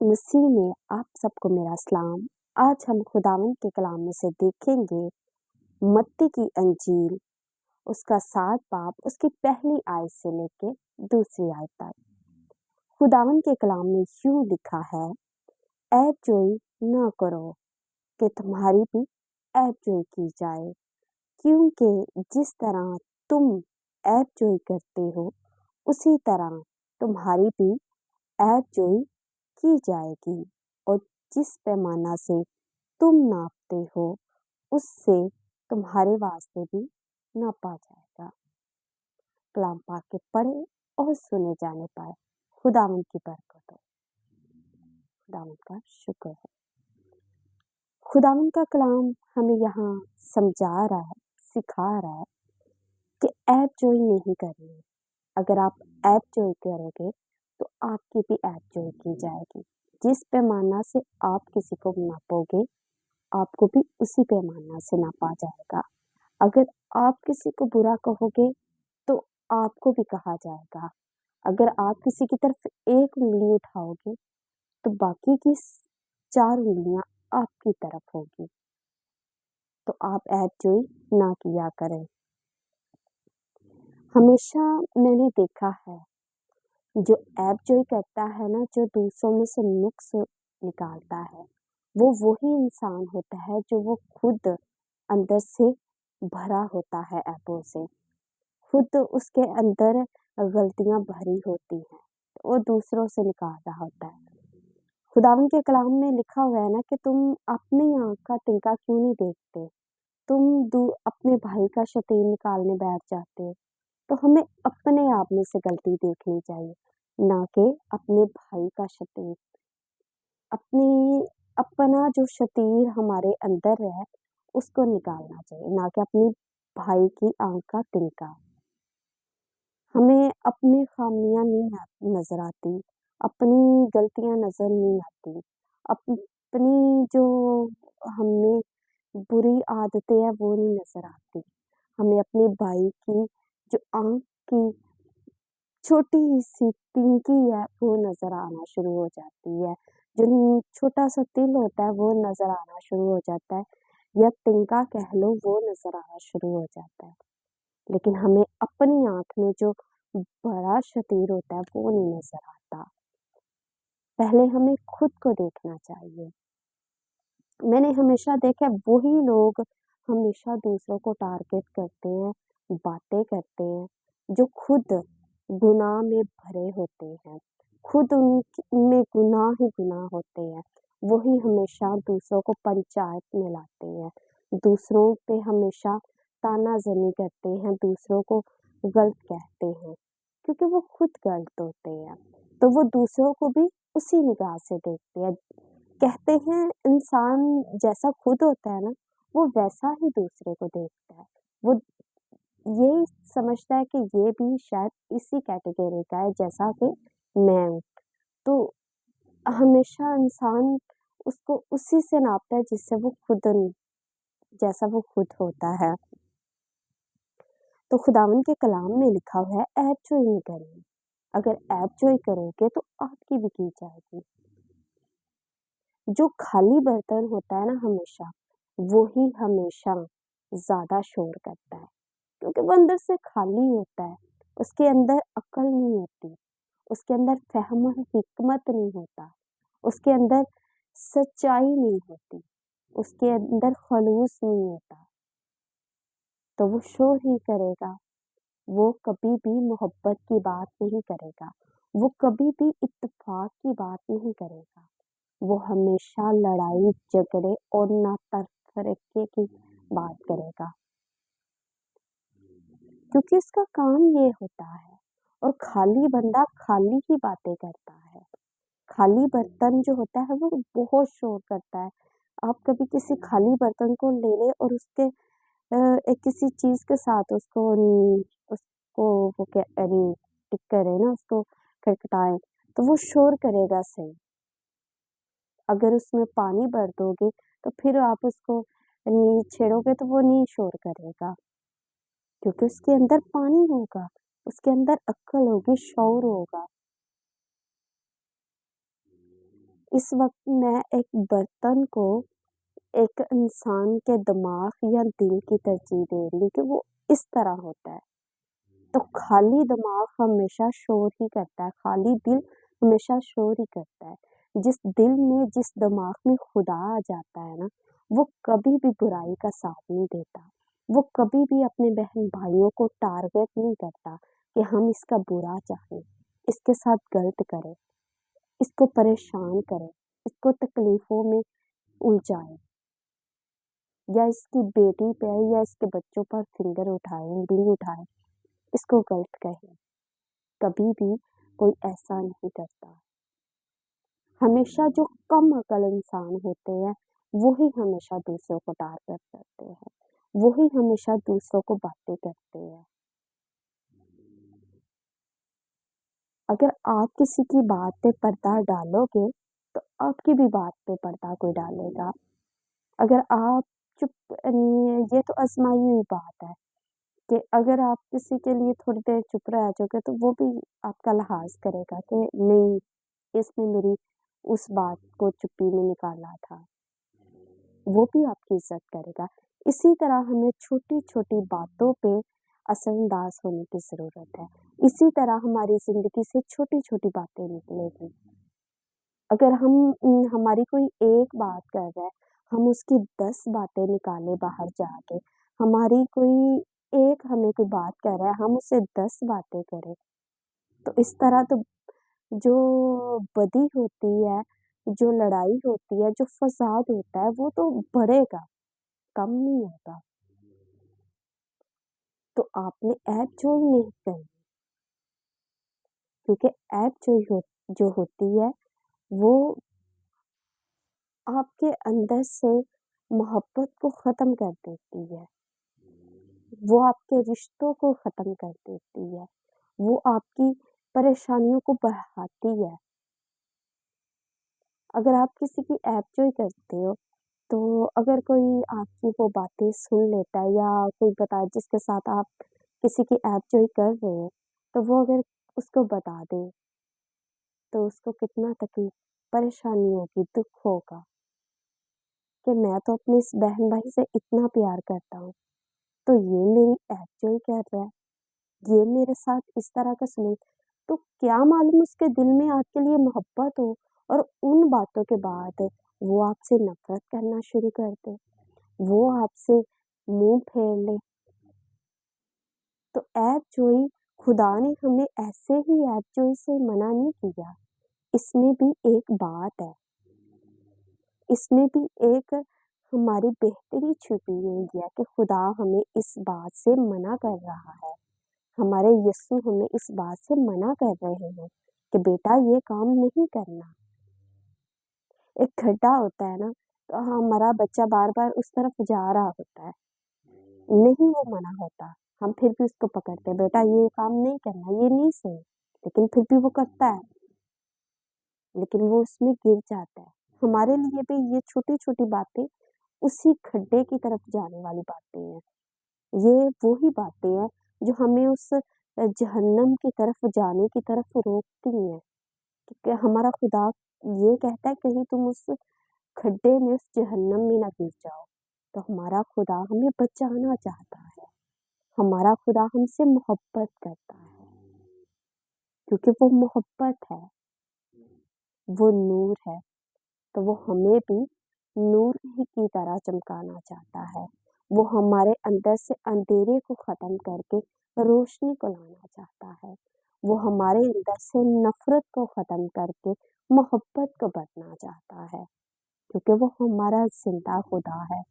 मसीह में आप सबको मेरा सलाम। आज हम खुदावंद के कलाम में से देखेंगे मत्ती की अंजील, उसका 7 बाब, उसकी पहली आयत से लेके दूसरी आयत तक। खुदावंद के कलाम में यूं लिखा है, ऐब जोई न करो कि तुम्हारी भी ऐब जोई की जाए, क्योंकि जिस तरह तुम ऐब जोई करते हो उसी तरह तुम्हारी भी ऐब जोई की जाएगी, और जिस पैमाना से तुम नापते हो उससे तुम्हारे वास्ते भी नापा जाएगा। कलाम पाक के पढ़े और सुने जाने पर खुदावंद की बरकत हो। खुदावंद का शुक्र है। खुदावंद का कलाम हमें यहाँ समझा रहा है, सिखा रहा है कि ऐब जोई नहीं करनी। अगर आप ऐब जोई करोगे तो आपकी भी ऐब जोई की जाएगी। जिस पैमाना से आप किसी को नापोगे आपको भी उसी पैमाना से नापा जाएगा। अगर आप किसी को बुरा कहोगे तो आपको भी कहा जाएगा। अगर आप किसी की तरफ एक उंगली उठाओगे तो बाकी की 4 उंगलियां आपकी तरफ होगी। तो आप ऐब जोई ना किया करें। हमेशा मैंने देखा है, जो ऐब जोई करता है ना, जो दूसरों में से नुक्स निकालता है, वो वही इंसान होता है जो वो खुद अंदर से भरा होता है ऐबों से। खुद उसके अंदर गलतियां भरी होती हैं, वो दूसरों से निकाल रहा होता है। खुदावंद के कलाम में लिखा हुआ है ना कि तुम अपनी आंख का तिनका क्यों नहीं देखते, तुम अपने भाई का शतीन निकालने बैठ जाते हो। तो हमें अपने आप में से गलती देखनी चाहिए, ना कि अपने भाई का शतीर। अपना जो शतीर हमारे अंदर है उसको निकालना चाहिए, ना कि अपनी भाई की आंख का तिनका। हमें अपनी खामियां नहीं नजर आती, अपनी गलतियां नजर नहीं आती, अपनी जो हमें बुरी आदतें हैं वो नहीं नजर आती। हमें अपने भाई की जो आंख की छोटी सी तिनकी है वो नजर आना शुरू हो जाती है, जो छोटा सा तिल होता है वो नजर आना शुरू हो जाता है, या तिनका कह लो, वो नजर आना शुरू हो जाता है। लेकिन हमें अपनी आंख में जो बड़ा शतीर होता है वो नहीं नजर आता। पहले हमें खुद को देखना चाहिए। मैंने हमेशा देखा, वही लोग हमेशा दूसरों को टारगेट करते हैं, बातें करते हैं, जो खुद गुनाह में भरे होते हैं, खुद उनमें गुनाह ही गुनाह होते हैं, वही हमेशा दूसरों को पंचायत में लाते हैं, दूसरों पे हमेशा तानाजनी करते हैं, दूसरों को गलत कहते हैं, क्योंकि वो खुद गलत होते हैं। तो वो दूसरों को भी उसी निगाह से देखते हैं। कहते हैं इंसान जैसा खुद होता है ना, वो वैसा ही दूसरे को देखता है। वो ये समझता है कि ये भी शायद इसी कैटेगरी का है जैसा कि मैं हूँ। तो हमेशा इंसान उसको उसी से नापता है जिससे वो खुद जैसा वो खुद होता है। तो खुदावंद के कलाम में लिखा हुआ है, ऐब जोई नहीं करनी। अगर ऐब जोई करोगे तो आपकी भी की जाएगी। जो खाली बर्तन होता है ना, हमेशा वही हमेशा ज्यादा शोर करता है, क्योंकि वो अंदर से खाली होता है। उसके अंदर अक्ल नहीं होती, उसके अंदर फहम और हिकमत नहीं होता, उसके अंदर सच्चाई नहीं होती, उसके अंदर खलूस नहीं होता। तो वो शोर ही करेगा, वो कभी भी मोहब्बत की बात नहीं करेगा, वो कभी भी इत्तेफाक की बात नहीं करेगा। वो हमेशा लड़ाई झगड़े और नातफरके की बात करेगा, क्योंकि उसका काम ये होता है। और खाली बंदा खाली ही बातें करता है। खाली बर्तन जो होता है वो बहुत शोर करता है। आप कभी किसी खाली बर्तन को ले ले और उसके एक किसी चीज के साथ उसको वो क्या टिक करे ना, उसको खटखटाए, तो वो शोर करेगा सही। अगर उसमें पानी भर दोगे तो फिर आप उसको छेड़ोगे तो वो नहीं शोर करेगा, क्योंकि उसके अंदर पानी होगा, उसके अंदर अक्ल होगी, शौर होगा। इस वक़्त मैं एक बर्तन को एक इंसान के दिमाग या दिल की तरजीह दे रही हूँ कि वो इस तरह होता है। तो खाली दिमाग हमेशा शोर ही करता है, खाली दिल हमेशा शोर ही करता है। जिस दिल में, जिस दिमाग में खुदा आ जाता है ना, वो कभी भी बुराई का साथ नहीं देता। वो कभी भी अपने बहन-भाइयों को टारगेट नहीं करता कि हम इसका बुरा चाहें, इसके साथ गलत करें, इसको परेशान करें, इसको तकलीफ़ों में उलझाएँ या इसकी बेटी पे या इसके बच्चों पर फिंगर उठाएँ, उँगली उठाएँ, इसको गलत कहें। कभी भी कोई ऐसा नहीं करता। हमेशा जो कम अकल इंसान होते हैं, वो ही हमेशा दूसरों को टारगेट करते हैं। वो ही हमेशा दूसरों को बातें करते हैं। अगर आप किसी की बात पे पर्दा डालोगे, तो आपकी भी बात पे पर्दा कोई डालेगा। अगर आप चुप नहीं है, ये तो आज़माई हुई बात है कि अगर आप किसी के लिए थोड़ी देर चुप रह जाओगे, तो वो भी आपका लिहाज़ करेगा कि नहीं, इसने मेरी उस बात को चुप्पी में निकाला था। वो भी आपकी इज़्ज़त करेगा। इसी तरह हमें छोटी-छोटी बातों पे असरअंदाज़ होने की ज़रूरत है। इसी तरह हमारी ज़िंदगी से छोटी-छोटी बातें निकलेगी। अगर हमारी कोई एक बात कर रहा है, हम उसकी 10 बातें निकालें बाहर जाके, हमारी कोई एक हमें कोई बात कर रहा है, हम उससे 10 बातें करें, तो इस तरह तो जो बदी होती है, जो लड़ाई होती है, जो फ़साद होता है, वो तो बढ़ेगा, कम नहीं होगा। तो आपने ऐप चोरी नहीं करनी, क्योंकि ऐप जो होती है, वो आपके अंदर से मोहब्बत को ख़त्म कर देती है। वो आपके रिश्तों को ख़त्म कर देती है। वो आपकी परेशानियों को बढ़ाती है। अगर आप किसी की ऐप चोरी करते हो, तो अगर कोई आपकी वो बातें सुन लेता है या कोई बता जिसके साथ आप किसी की ऐप चोरी कर रहे हो, तो वो अगर उसको बता दे, तो उसको कितना तकलीफ़ परेशानी होगी, दुःख होगा कि मैं तो अपने इस बहन-भाई से इतना प्यार करता हूँ, तो ये मेरी ऐप चोरी कर रहा है, ये मेरे साथ इस तरह का सलूक। तो क्या मालूम उसके दिल में आपके लिए मोहब्बत हो और उन बातों के बाद वो आपसे नफ़रत करना शुरू कर दे, वो आपसे मुँह फेर ले। तो ऐप चोरी, खुदा ने हमें ऐसे ही ऐप चोरी से मना नहीं किया। इसमें भी एक बात है, इसमें भी एक हमारी बेहतरी छुपी हुई है कि खुदा हमें इस बात से मना कर रहा है। हमारे यीशु हमें इस बात से मना कर रहे हैं कि बेटा ये काम नहीं करना। एक गड्ढा होता है ना, तो हमारा बच्चा बार-बार उस तरफ जा रहा होता है, नहीं वो मना होता, हम फिर भी उसको पकड़ते हैं, बेटा ये काम नहीं करना, ये नहीं सही, लेकिन फिर भी वो करता है, लेकिन वो उसमें गिर जाता है। हमारे लिए भी ये छोटी-छोटी बातें उसी गड्ढे की तरफ जाने वाली बातें हैं। ये वो ही बातें हैं जो हमें उस जहन्नम की तरफ जाने की तरफ रोकती हैं, क्योंकि हमारा खुदा ये कहता है कहीं तुम उस खड्डे में, उस जहन्नम में ना गिर जाओ। तो हमारा खुदा हमें बचाना चाहता है, हमारा खुदा हमसे मोहब्बत करता है, क्योंकि वो मोहब्बत है, वो नूर है, तो वो हमें भी नूर ही की तरह चमकाना चाहता है। वो हमारे अंदर से अंधेरे को ख़त्म करके रोशनी को लाना चाहता है। वो हमारे अंदर से नफ़रत को ख़त्म करके मोहब्बत को बढ़ना चाहता है, क्योंकि वो हमारा ज़िंदा खुदा है।